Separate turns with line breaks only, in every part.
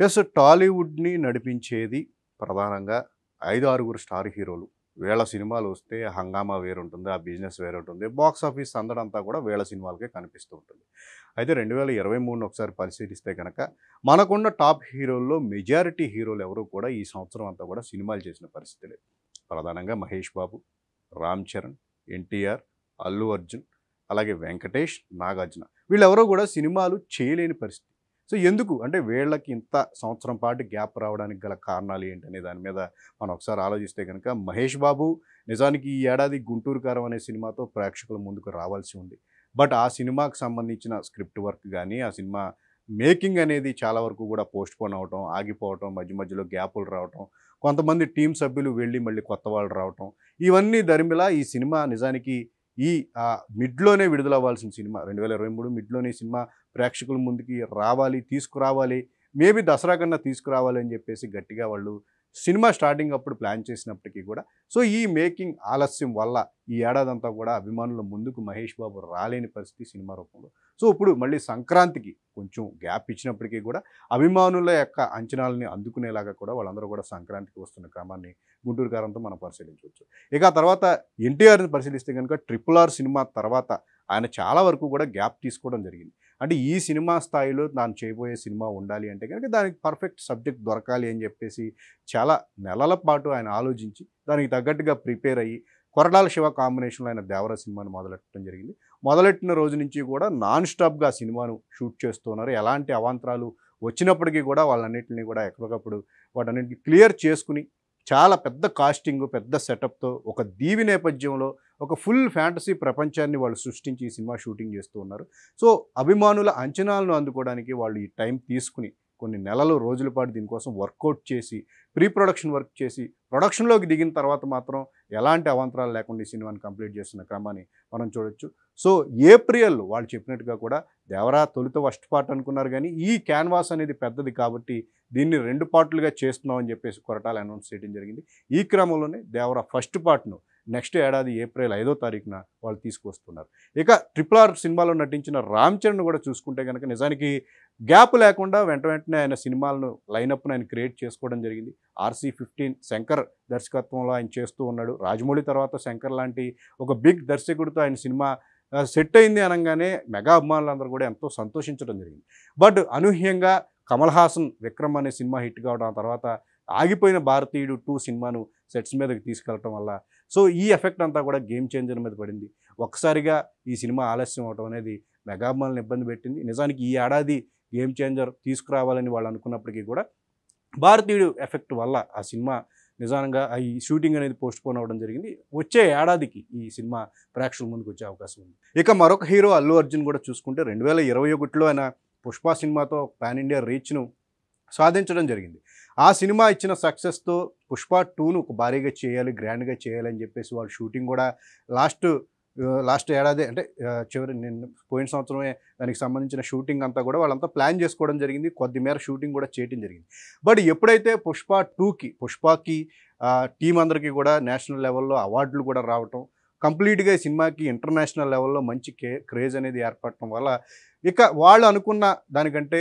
Yes. టాలీవుడ్‌ని నడిపించేది ప్రధానంగా 5, 6 star హీరోలు. వీళ్ళ సినిమాలు వస్తే హంగామా వేరుంటుంది. ఆ బిజినెస్ వేరుంటుంది. బాక్స్ ఆఫీస్ సందడంతా కూడా వీళ్ళ సినిమాలకే కనిపిస్తూ ఉంటుంది. అయితే 2023ని ఒకసారి పరిశీలిస్తే గనక మనకున్న టాప్ హీరోల్లో మెజారిటీ హీరోలు ఎవరు కూడా ఈ సంవత్సరం అంతా కూడా సినిమాలు చేసిన పరిస్థితి లేదు. ప్రధానంగా మహేష్ బాబు, రామ్ చరణ్, ఎన్టీఆర్, అల్లు అర్జున్, అలాగే వెంకటేష్, నాగార్జున వీళ్ళెవరూ కూడా సినిమాలు చేయలేని పరిస్థితి. సో ఎందుకు అంటే వీళ్ళకి ఇంత సంవత్సరం పాటు గ్యాప్ రావడానికి గల కారణాలు ఏంటనే దాని మీద మనం ఒకసారి ఆలోచిస్తే కనుక మహేష్ బాబు నిజానికి ఈ ఏడాది 'గుంటూరు కారం' అనే సినిమాతో ప్రేక్షకుల ముందుకు రావాల్సి ఉంది. బట్ ఆ సినిమాకి సంబంధించిన స్క్రిప్ట్ వర్క్ కానీ ఆ సినిమా మేకింగ్ అనేది చాలా వరకు కూడా పోస్ట్‌పోన్ అవ్వటం, ఆగిపోవటం, మధ్య మధ్యలో గ్యాపులు రావటం, కొంతమంది టీమ్ సభ్యులు వెళ్ళి మళ్ళీ కొత్త వాళ్ళు రావటం, ఇవన్నీ దరిమిలా ఈ సినిమా నిజానికి ఈ మిడ్‌లోనే విడుదలవ్వాల్సిన సినిమా 2023 మిడ్‌లోనే ఈ సినిమా ప్రేక్షకుల ముందుకి రావాలి, తీసుకురావాలి. మేబీ దసరా కన్నా తీసుకురావాలి అని చెప్పేసి గట్టిగా వాళ్ళు సినిమా స్టార్టింగ్ అప్పుడు ప్లాన్ చేసినప్పటికీ కూడా సో ఈ మేకింగ్ ఆలస్యం వల్ల ఈ ఏడాదంతా కూడా అభిమానుల ముందుకు మహేష్ బాబు రాలేని పరిస్థితి సినిమా రూపంలో. సో ఇప్పుడు మళ్ళీ సంక్రాంతికి కొంచెం గ్యాప్ ఇచ్చినప్పటికీ కూడా అభిమానుల యొక్క అంచనాలని అందుకునేలాగా కూడా వాళ్ళందరూ కూడా సంక్రాంతికి వస్తున్న క్రమాన్ని 'గుంటూరు కారం'తో మనం పరిశీలించవచ్చు. ఇక ఆ తర్వాత ఎన్టీఆర్‌ని పరిశీలిస్తే కనుక 'RRR' సినిమా తర్వాత ఆయన చాలా వరకు కూడా గ్యాప్ తీసుకోవడం జరిగింది. అంటే ఈ సినిమా స్థాయిలో తాను చేయబోయే సినిమా ఉండాలి అంటే కనుక దానికి పర్ఫెక్ట్ సబ్జెక్ట్ దొరకాలి అని చెప్పేసి చాలా నెలల పాటు ఆయన ఆలోచించి దానికి తగ్గట్టుగా ప్రిపేర్ అయ్యి కొరటాల శివ కాంబినేషన్లో ఆయన 'దేవర' సినిమాను మొదలెట్టడం జరిగింది. మొదలెట్టిన రోజు నుంచి కూడా నాన్ స్టాప్‌గా సినిమాను షూట్ చేస్తూ ఉన్నారు. ఎలాంటి అవాంతరాలు వచ్చినప్పటికీ కూడా వాళ్ళన్నిటిని కూడా ఎప్పటికప్పుడు వాటన్నిటిని క్లియర్ చేసుకుని చాలా పెద్ద కాస్టింగ్, పెద్ద సెటప్‌తో ఒక దీవి నేపథ్యంలో ఒక ఫుల్ ఫ్యాంటసీ ప్రపంచాన్ని వాళ్ళు సృష్టించి ఈ సినిమా షూటింగ్ చేస్తూ ఉన్నారు. సో అభిమానుల అంచనాలను అందుకోవడానికి వాళ్ళు ఈ టైం తీసుకుని కొన్ని నెలలు, రోజుల పాటు దీనికోసం వర్కౌట్ చేసి, ప్రీ ప్రొడక్షన్ వర్క్ చేసి, ప్రొడక్షన్‌లోకి దిగిన తర్వాత మాత్రం ఎలాంటి అవాంతరాలు లేకుండా ఈ సినిమాని కంప్లీట్ చేస్తున్న క్రమాన్ని మనం చూడొచ్చు. సో ఏప్రిల్ వాళ్ళు చెప్పినట్టుగా కూడా 'దేవరా' తొలుత ఫస్ట్ పార్ట్ అనుకున్నారు కానీ ఈ క్యాన్వాస్ అనేది పెద్దది కాబట్టి దీన్ని 2 పార్ట్‌లుగా చేస్తున్నాం అని చెప్పేసి కొరటాల అనౌన్స్ చేయడం జరిగింది. ఈ క్రమంలోనే 'దేవరా' ఫస్ట్ పార్ట్‌ను నెక్స్ట్ ఏడాది ఏప్రిల్ 5వ తారీఖున వాళ్ళు తీసుకొస్తున్నారు. ఇక 'RRR' సినిమాలో నటించిన రామ్ చరణ్ కూడా చూసుకుంటే కనుక నిజానికి గ్యాప్ లేకుండా వెంటనే ఆయన సినిమాలను లైనప్‌ను ఆయన క్రియేట్ చేసుకోవడం జరిగింది. 'RC-15' శంకర్ దర్శకత్వంలో ఆయన చేస్తూ ఉన్నాడు. రాజమౌళి తర్వాత శంకర్ లాంటి ఒక బిగ్ దర్శకుడితో ఆయన సినిమా సెట్ అయింది అనంగానే మెగా అభిమానులందరూ కూడా ఎంతో సంతోషించడం జరిగింది. బట్ అనూహ్యంగా కమల్ హాసన్ 'విక్రమ్' అనే సినిమా హిట్ కావడం, ఆ తర్వాత ఆగిపోయిన 'భారతీయుడు 2' సినిమాను సెట్స్ మీదకి తీసుకెళ్ళటం వల్ల సో ఈ ఎఫెక్ట్ అంతా కూడా గేమ్ చేంజర్ మీద పడింది. ఒక్కసారిగా ఈ సినిమా ఆలస్యం అవడం అనేది మెగా అభిమానులను ఇబ్బంది పెట్టింది. నిజానికి ఈ ఏడాది గేమ్ చేంజర్ తీసుకురావాలని వాళ్ళు అనుకున్నప్పటికీ కూడా 'భారతీయుడు' ఎఫెక్ట్ వల్ల ఆ సినిమా నిజంగా ఈ షూటింగ్ అనేది పోస్ట్‌పోన్ అవ్వడం జరిగింది. వచ్చే ఏడాదికి ఈ సినిమా ప్రేక్షకుల ముందుకు వచ్చే అవకాశం ఉంది. ఇక మరొక హీరో అల్లు అర్జున్ కూడా చూసుకుంటే 2021లో ఆయన 'పుష్ప' సినిమాతో పాన్ ఇండియా రీచ్‌ను సాధించడం జరిగింది. ఆ సినిమా ఇచ్చిన సక్సెస్‌తో 'పుష్ప 2'ను ఒక భారీగా చేయాలి, గ్రాండ్‌గా చేయాలి అని చెప్పేసి వాళ్ళు షూటింగ్ కూడా లాస్ట్ ఏడాది అంటే పోయిన సంవత్సరమే దానికి సంబంధించిన షూటింగ్ అంతా కూడా వాళ్ళంతా ప్లాన్ చేసుకోవడం జరిగింది. కొద్ది మేర షూటింగ్ కూడా చేయడం జరిగింది. బట్ ఎప్పుడైతే 'పుష్పకి' టీమ్ అందరికీ కూడా నేషనల్ లెవెల్‌లో అవార్డులు కూడా రావటం, కంప్లీట్‌గా ఈ సినిమాకి ఇంటర్నేషనల్ లెవెల్‌లో మంచి క్రేజ్ అనేది ఏర్పడటం వల్ల ఇక వాళ్ళు అనుకున్న దానికంటే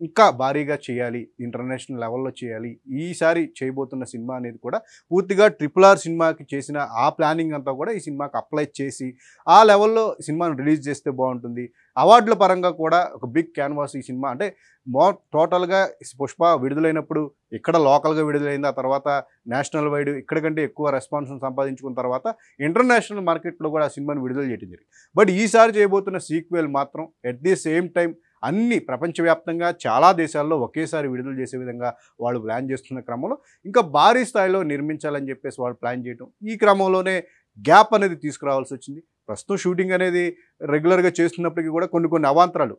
ఇంకా భారీగా చేయాలి, ఇంటర్నేషనల్ లెవెల్‌లో చేయాలి. ఈసారి చేయబోతున్న సినిమా అనేది కూడా పూర్తిగా 'RRR' సినిమాకి చేసిన ఆ ప్లానింగ్ అంతా కూడా ఈ సినిమాకి అప్లై చేసి, ఆ లెవెల్‌లో సినిమాను రిలీజ్ చేస్తే బాగుంటుంది. అవార్డుల పరంగా కూడా ఒక బిగ్ క్యాన్వాస్ ఈ సినిమా అంటే టోటల్‌గా 'పుష్ప' విడుదలైనప్పుడు ఇక్కడ లోకల్‌గా విడుదలైంది. ఆ తర్వాత నేషనల్ వైడ్ ఇక్కడ కంటే ఎక్కువ రెస్పాన్స్‌ని సంపాదించుకున్న తర్వాత ఇంటర్నేషనల్ మార్కెట్‌లో కూడా ఆ సినిమాని విడుదల చేయడం జరిగింది. బట్ ఈసారి చేయబోతున్న సీక్వెల్ మాత్రం ఎట్ ది సేమ్ టైమ్ అన్ని ప్రపంచవ్యాప్తంగా చాలా దేశాల్లో ఒకేసారి విడుదల చేసే విధంగా వాళ్ళు ప్లాన్ చేస్తున్న క్రమంలో ఇంకా భారీ స్థాయిలో నిర్మించాలని చెప్పేసి వాళ్ళు ప్లాన్ చేయటం. ఈ క్రమంలోనే గ్యాప్ అనేది తీసుకురావాల్సి వచ్చింది. ప్రస్తుతం షూటింగ్ అనేది రెగ్యులర్‌గా చేస్తున్నప్పటికీ కూడా కొన్ని అవాంతరాలు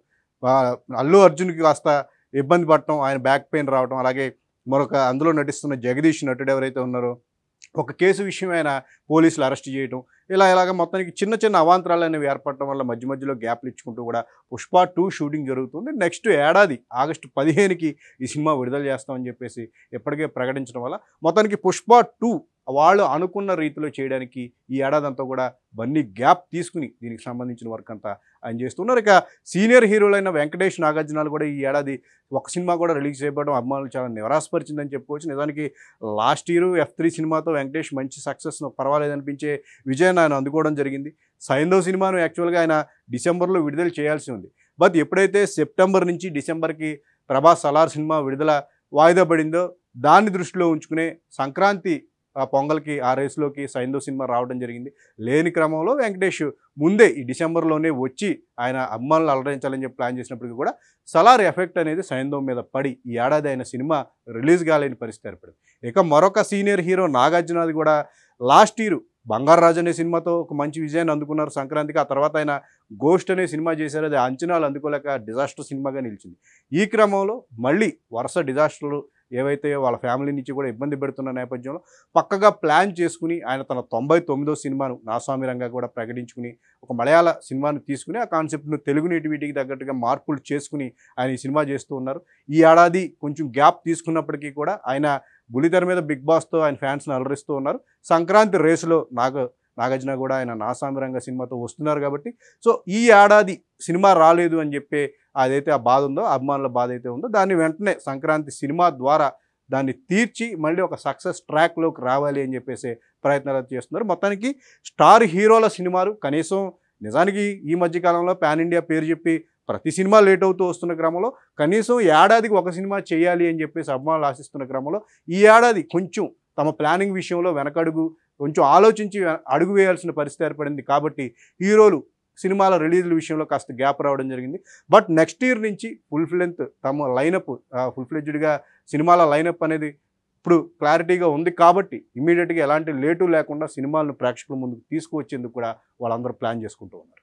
అల్లు అర్జున్‌కి కాస్త ఇబ్బంది పడటం, ఆయన బ్యాక్ పెయిన్ రావటం, అలాగే మరొక అందులో నటిస్తున్న జగదీష్ నటుడు ఎవరైతే ఉన్నారో ఒక కేసు విషయం ఆయన పోలీసులు అరెస్ట్ చేయటం, ఇలాగ మొత్తానికి చిన్న అవాంతరాలు అనేవి ఏర్పడటం వల్ల మధ్యలో గ్యాప్లు ఇచ్చుకుంటూ కూడా 'పుష్ప 2' షూటింగ్ జరుగుతుంది. నెక్స్ట్ ఏడాది ఆగస్టు 15కి ఈ సినిమా విడుదల చేస్తామని చెప్పేసి ఇప్పటికే ప్రకటించడం వల్ల మొత్తానికి 'పుష్ప 2' వాళ్ళు అనుకున్న రీతిలో చేయడానికి ఈ ఏడాదంతా కూడా బన్నీ గ్యాప్ తీసుకుని దీనికి సంబంధించిన వర్క్ అంతా ఆయన చేస్తున్నారు. ఇక సీనియర్ హీరోలైన వెంకటేష్, నాగార్జునాలు కూడా ఈ ఏడాది ఒక సినిమా కూడా రిలీజ్ చేయబడడం అభిమానులు చాలా నిరాశపరిచిందని చెప్పుకోవచ్చు. నిజానికి లాస్ట్ ఇయర్ F3 సినిమాతో వెంకటేష్ మంచి సక్సెస్ పర్వాలేదనిపించే విజయాన్ని ఆయన అందుకోవడం జరిగింది. సైంధవ్ సినిమాను యాక్చువల్గా ఆయన డిసెంబర్లో విడుదల చేయాల్సి ఉంది. బట్ ఎప్పుడైతే సెప్టెంబర్ నుంచి డిసెంబర్కి ప్రభాస్ సలార్ సినిమా విడుదల వాయిదా పడిందో దాన్ని దృష్టిలో ఉంచుకునే సంక్రాంతి పొంగల్కి ఆ రేసులోకి సైంధవ్ సినిమా రావడం జరిగింది. లేని క్రమంలో వెంకటేష్ ముందే ఈ డిసెంబర్లోనే వచ్చి ఆయన అభిమానులు అలరించాలని చెప్పి ప్లాన్ చేసినప్పటికీ కూడా సలార్ ఎఫెక్ట్ అనేది సైంధవ్ మీద పడి ఈ ఏడాది ఆయన సినిమా రిలీజ్ కాలేని పరిస్థితి ఏర్పడింది. ఇక మరొక సీనియర్ హీరో నాగార్జునది కూడా లాస్ట్ ఇయర్ బంగారాజు అనే సినిమాతో ఒక మంచి విజయాన్ని అందుకున్నారు సంక్రాంతికి. ఆ తర్వాత ఆయన గోస్ట్ అనే సినిమా చేశారు. అది అంచనాలు అందుకోలేక డిజాస్టర్ సినిమాగా నిలిచింది. ఈ క్రమంలో మళ్ళీ వరుస డిజాస్టర్లు ఏవైతే వాళ్ళ ఫ్యామిలీ నుంచి కూడా ఇబ్బంది పెడుతున్న నేపథ్యంలో పక్కగా ప్లాన్ చేసుకుని ఆయన తన 99వ సినిమాను నాస్వామిరంగా కూడా ప్రకటించుకుని ఒక మలయాళ సినిమాను తీసుకుని ఆ కాన్సెప్ట్ను తెలుగు నేటివిటీకి తగ్గట్టుగా మార్పులు చేసుకుని ఆయన ఈ సినిమా చేస్తూ ఉన్నారు. ఈ ఏడాది కొంచెం గ్యాప్ తీసుకున్నప్పటికీ కూడా ఆయన బుల్లితెర మీద బిగ్ బాస్తో ఆయన ఫ్యాన్స్ని అలరిస్తూ ఉన్నారు. సంక్రాంతి రేసులో నాగార్జున కూడా ఆయన నాస్వామిరంగా సినిమాతో వస్తున్నారు కాబట్టి సో ఈ ఏడాది సినిమా రాలేదు అని చెప్పే అదైతే ఆ బాధ ఉందో అభిమానుల బాధ అయితే ఉందో దాన్ని వెంటనే సంక్రాంతి సినిమా ద్వారా దాన్ని తీర్చి మళ్ళీ ఒక సక్సెస్ ట్రాక్లోకి రావాలి అని చెప్పేసి ప్రయత్నాలు చేస్తున్నారు. మొత్తానికి స్టార్ హీరోల సినిమాలు కనీసం నిజానికి ఈ మధ్యకాలంలో పాన్ ఇండియా పేరు చెప్పి ప్రతి సినిమా లేట్ అవుతూ వస్తున్న క్రమంలో కనీసం ఏడాదికి ఒక సినిమా చేయాలి అని చెప్పేసి అభిమానులు ఆశిస్తున్న క్రమంలో ఈ ఏడాది కొంచెం తమ ప్లానింగ్ విషయంలో వెనకడుగు కొంచెం ఆలోచించి అడుగు వేయాల్సిన పరిస్థితి ఏర్పడింది. కాబట్టి హీరోలు సినిమాల రిలీజ్ల విషయంలో కాస్త గ్యాప్ రావడం జరిగింది. బట్ నెక్స్ట్ ఇయర్ నుంచి తమ లైనప్ ఫుల్ ఫ్లెడ్జ్డ్గా సినిమాల లైనప్ అనేది ఇప్పుడు క్లారిటీగా ఉంది కాబట్టి ఇమీడియట్గా ఎలాంటి లేటు లేకుండా సినిమాలను ప్రేక్షకుల ముందుకు తీసుకువచ్చేందుకు కూడా వాళ్ళందరూ ప్లాన్ చేసుకుంటూ ఉన్నారు.